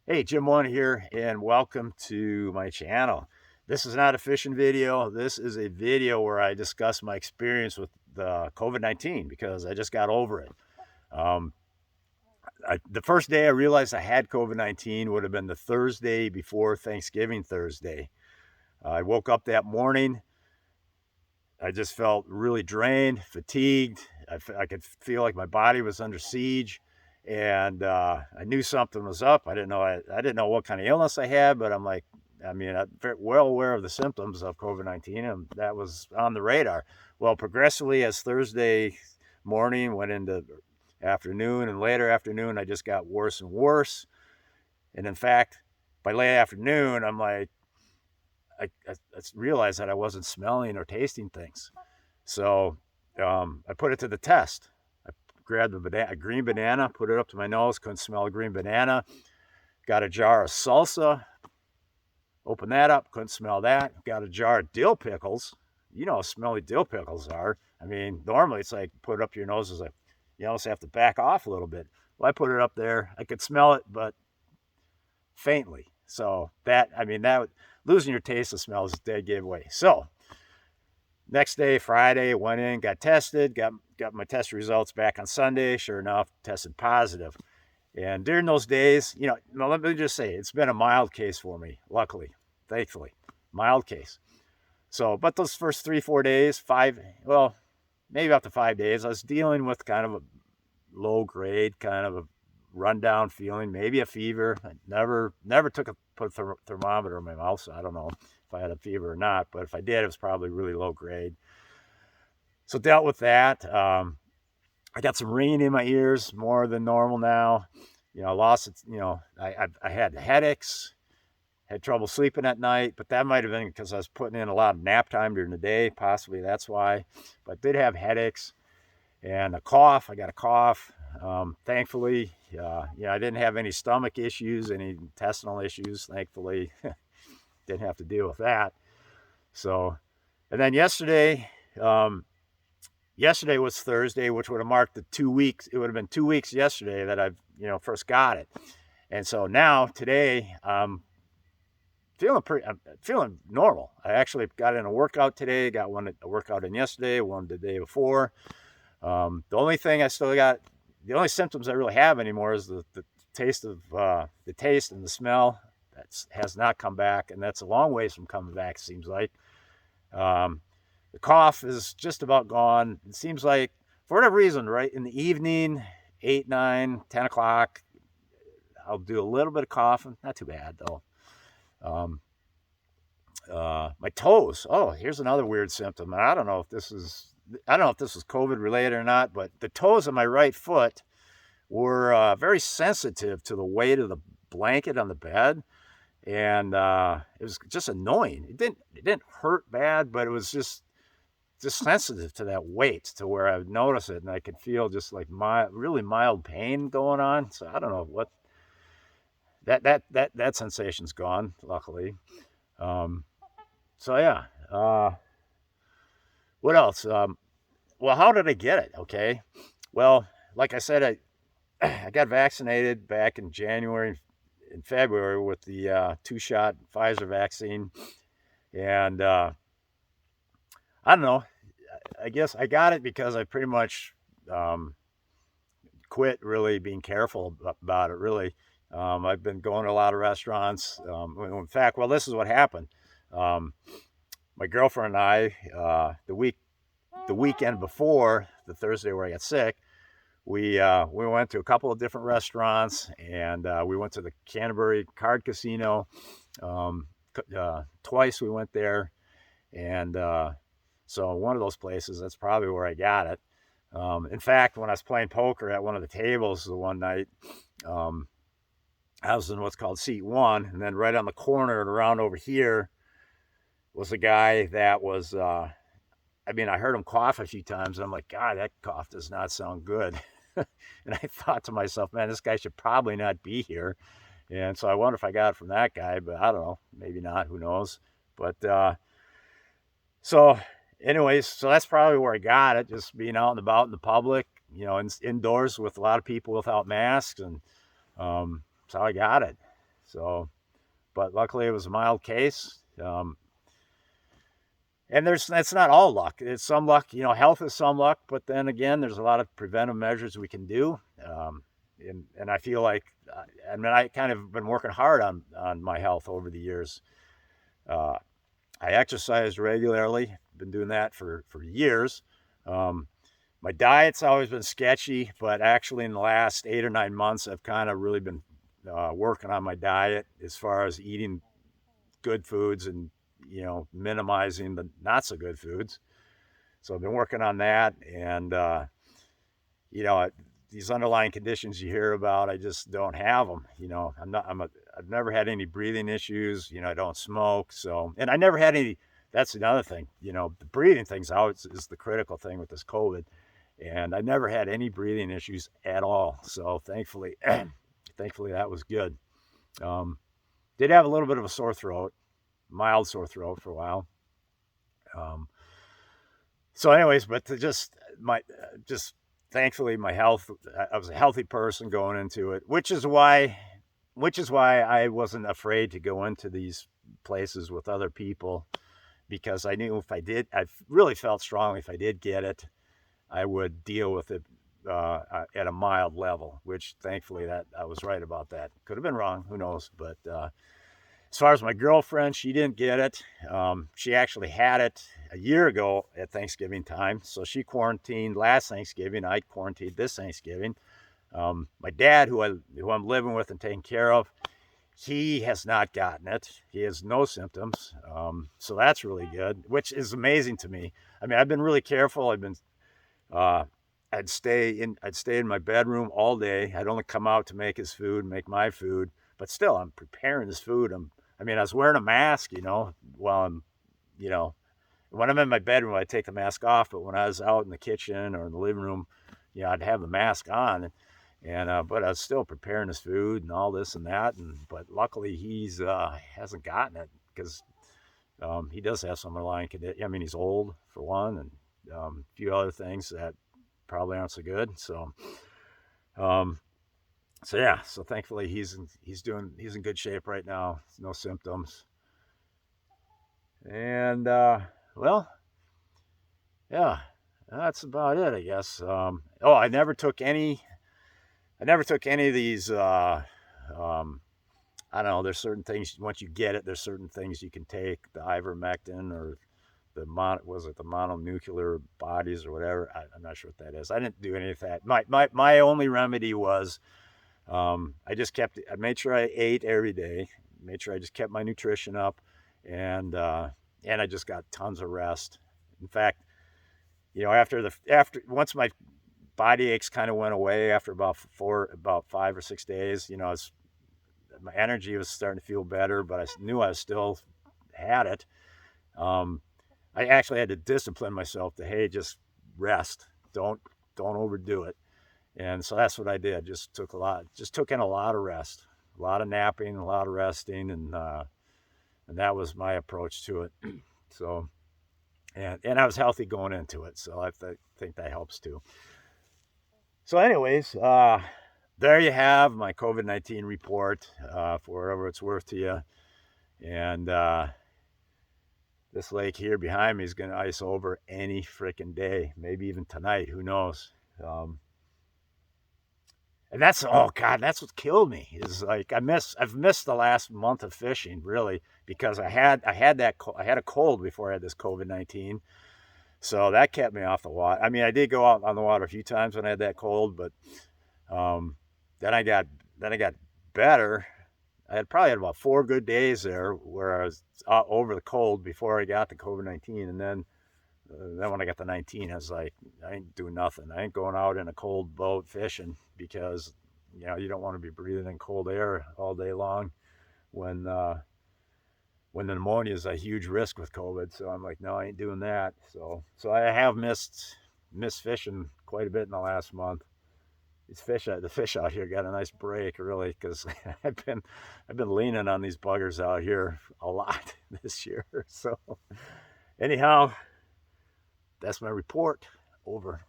Hey, Jim One here, and welcome to my channel. This is not a fishing video. This is a video where I discuss my experience with the COVID-19 because I just got over it. Um, the first day I realized I had COVID-19 would have been the Thursday before Thanksgiving Thursday. I woke up that morning. I just felt really drained, fatigued. I could feel like my body was under siege, and I knew something was up. I didn't know what kind of illness I had, but I'm very well aware of the symptoms of COVID-19, and that was on the radar. Well, progressively as Thursday morning went into afternoon and later afternoon, I just got worse and worse. And in fact, by late afternoon, I realized that I wasn't smelling or tasting things. So I put it to the test. I grabbed a green banana, put it up to my nose, couldn't smell a green banana. Got a jar of salsa, opened that up, couldn't smell that. Got a jar of dill pickles. You know how smelly dill pickles are. I mean, normally it's like put it up your nose, is like you almost have to back off a little bit. Well, I put it up there. I could smell it, but faintly. So that losing your taste of smell is a dead giveaway. So next day, Friday, went in, got tested, got my test results back on Sunday. Sure enough, tested positive. And during those days, let me just say, it's been a mild case for me, luckily, thankfully, mild case. So, but those first 3, 4 days, maybe up to 5 days, I was dealing with kind of a low grade, kind of a rundown feeling, maybe a fever. I never put a thermometer in my mouth, so I don't know if I had a fever or not. But if I did, it was probably really low grade. So dealt with that. I got some ringing in my ears, more than normal now. I lost it. I had headaches, had trouble sleeping at night, but that might have been because I was putting in a lot of nap time during the day. Possibly that's why. But I did have headaches and a cough. I got a cough. Thankfully, I didn't have any stomach issues, any intestinal issues. Thankfully, didn't have to deal with that. So, and then yesterday was Thursday, which would have marked the 2 weeks. It would have been 2 weeks yesterday that I've, first got it. And so now today, I'm feeling normal. I actually got in a workout today, got a workout in yesterday, one the day before. The only symptoms I really have anymore is the taste and the smell. That has not come back, and that's a long ways from coming back, it seems like. The cough is just about gone. It seems like, for whatever reason, right in the evening, 8, 9, 10 o'clock, I'll do a little bit of coughing. Not too bad, though. My toes. Oh, here's another weird symptom. And I don't know if this is COVID related or not, but the toes of my right foot were very sensitive to the weight of the blanket on the bed, and it was just annoying. It didn't hurt bad, but it was just sensitive to that weight, to where I would notice it and I could feel just like really mild pain going on. So I don't know what that sensation's gone, luckily. So yeah. What else? Well, how did I get it? Okay. Well, like I said, I got vaccinated back in January and February with the 2-shot Pfizer vaccine. And I don't know. I guess I got it because I pretty much quit really being careful about it, really. I've been going to a lot of restaurants. In fact, well, this is what happened. My girlfriend and I, the weekend before the Thursday where I got sick, we went to a couple of different restaurants, and we went to the Canterbury Card Casino. Twice we went there, and so one of those places, that's probably where I got it. In fact, when I was playing poker at one of the tables the one night, I was in what's called seat 1, and then right on the corner and around over here was a guy that was, I heard him cough a few times, and I'm like, God, that cough does not sound good. And I thought to myself, man, this guy should probably not be here. And so I wonder if I got it from that guy, but I don't know, maybe not, who knows. But so anyways, so that's probably where I got it, just being out and about in the public, indoors with a lot of people without masks, and that's how I got it. So, but luckily it was a mild case. And that's not all luck. It's some luck, health is some luck, but then again, there's a lot of preventive measures we can do. And I feel like, I kind of been working hard on my health over the years. Uh, I exercise regularly, been doing that for years. My diet's always been sketchy, but actually in the last 8 or 9 months, I've kind of really been working on my diet as far as eating good foods and minimizing the not so good foods. So I've been working on that, and these underlying conditions you hear about, I just don't have them. I've never had any breathing issues. I don't smoke, and I never had any. That's another thing. The breathing thing's always is the critical thing with this COVID, and I never had any breathing issues at all. So thankfully, thankfully that was good. Did have a little bit of a sore throat, mild sore throat for a while. So anyways, but just thankfully my health, I was a healthy person going into it, which is why I wasn't afraid to go into these places with other people, because I knew I really felt strongly if I did get it, I would deal with it at a mild level, which thankfully that I was right about that. Could have been wrong, who knows, but as far as my girlfriend, she didn't get it. She actually had it a year ago at Thanksgiving time. So she quarantined last Thanksgiving. I quarantined this Thanksgiving. My dad, who I'm living with and taking care of, he has not gotten it. He has no symptoms. So that's really good, which is amazing to me. I've been really careful. I'd stay in my bedroom all day. I'd only come out to make his food, make my food. But still, I'm preparing his food. I was wearing a mask, while when I'm in my bedroom, I take the mask off. But when I was out in the kitchen or in the living room, I'd have the mask on. But I was still preparing his food and all this and that. But luckily, he's hasn't gotten it, because he does have some underlying condition. He's old for one, and a few other things that probably aren't so good. So thankfully he's in good shape right now. No symptoms. And yeah, that's about it, I guess. I never took any of these. I don't know. There's certain things, once you get it, there's certain things you can take, the ivermectin or the mononuclear bodies or whatever. I'm not sure what that is. I didn't do any of that. My only remedy was, I made sure I ate every day, made sure I just kept my nutrition up, and I just got tons of rest. In fact, once my body aches kind of went away after about 5 or 6 days, my energy was starting to feel better, but I knew I still had it. I actually had to discipline myself to, hey, just rest. Don't overdo it. And so that's what I did. Just took in a lot of rest, a lot of napping, a lot of resting, and that was my approach to it. So, and I was healthy going into it, so I think that helps too. So, anyways, there you have my COVID-19 report, for whatever it's worth to you. And this lake here behind me is going to ice over any freaking day, maybe even tonight. Who knows? And that's what killed me. Is like I've missed the last month of fishing, really, because I had a cold before I had this COVID-19, so that kept me off the water. I did go out on the water a few times when I had that cold, but then I got better. I probably had about 4 good days there where I was over the cold before I got the COVID-19, and then when I got the 19, I was like, I ain't doing nothing. I ain't going out in a cold boat fishing, because you don't want to be breathing in cold air all day long when the pneumonia is a huge risk with COVID. So I'm like, no, I ain't doing that. So I have missed fishing quite a bit in the last month. The fish out here got a nice break, really, because I've been leaning on these buggers out here a lot this year. So anyhow, that's my report. Over.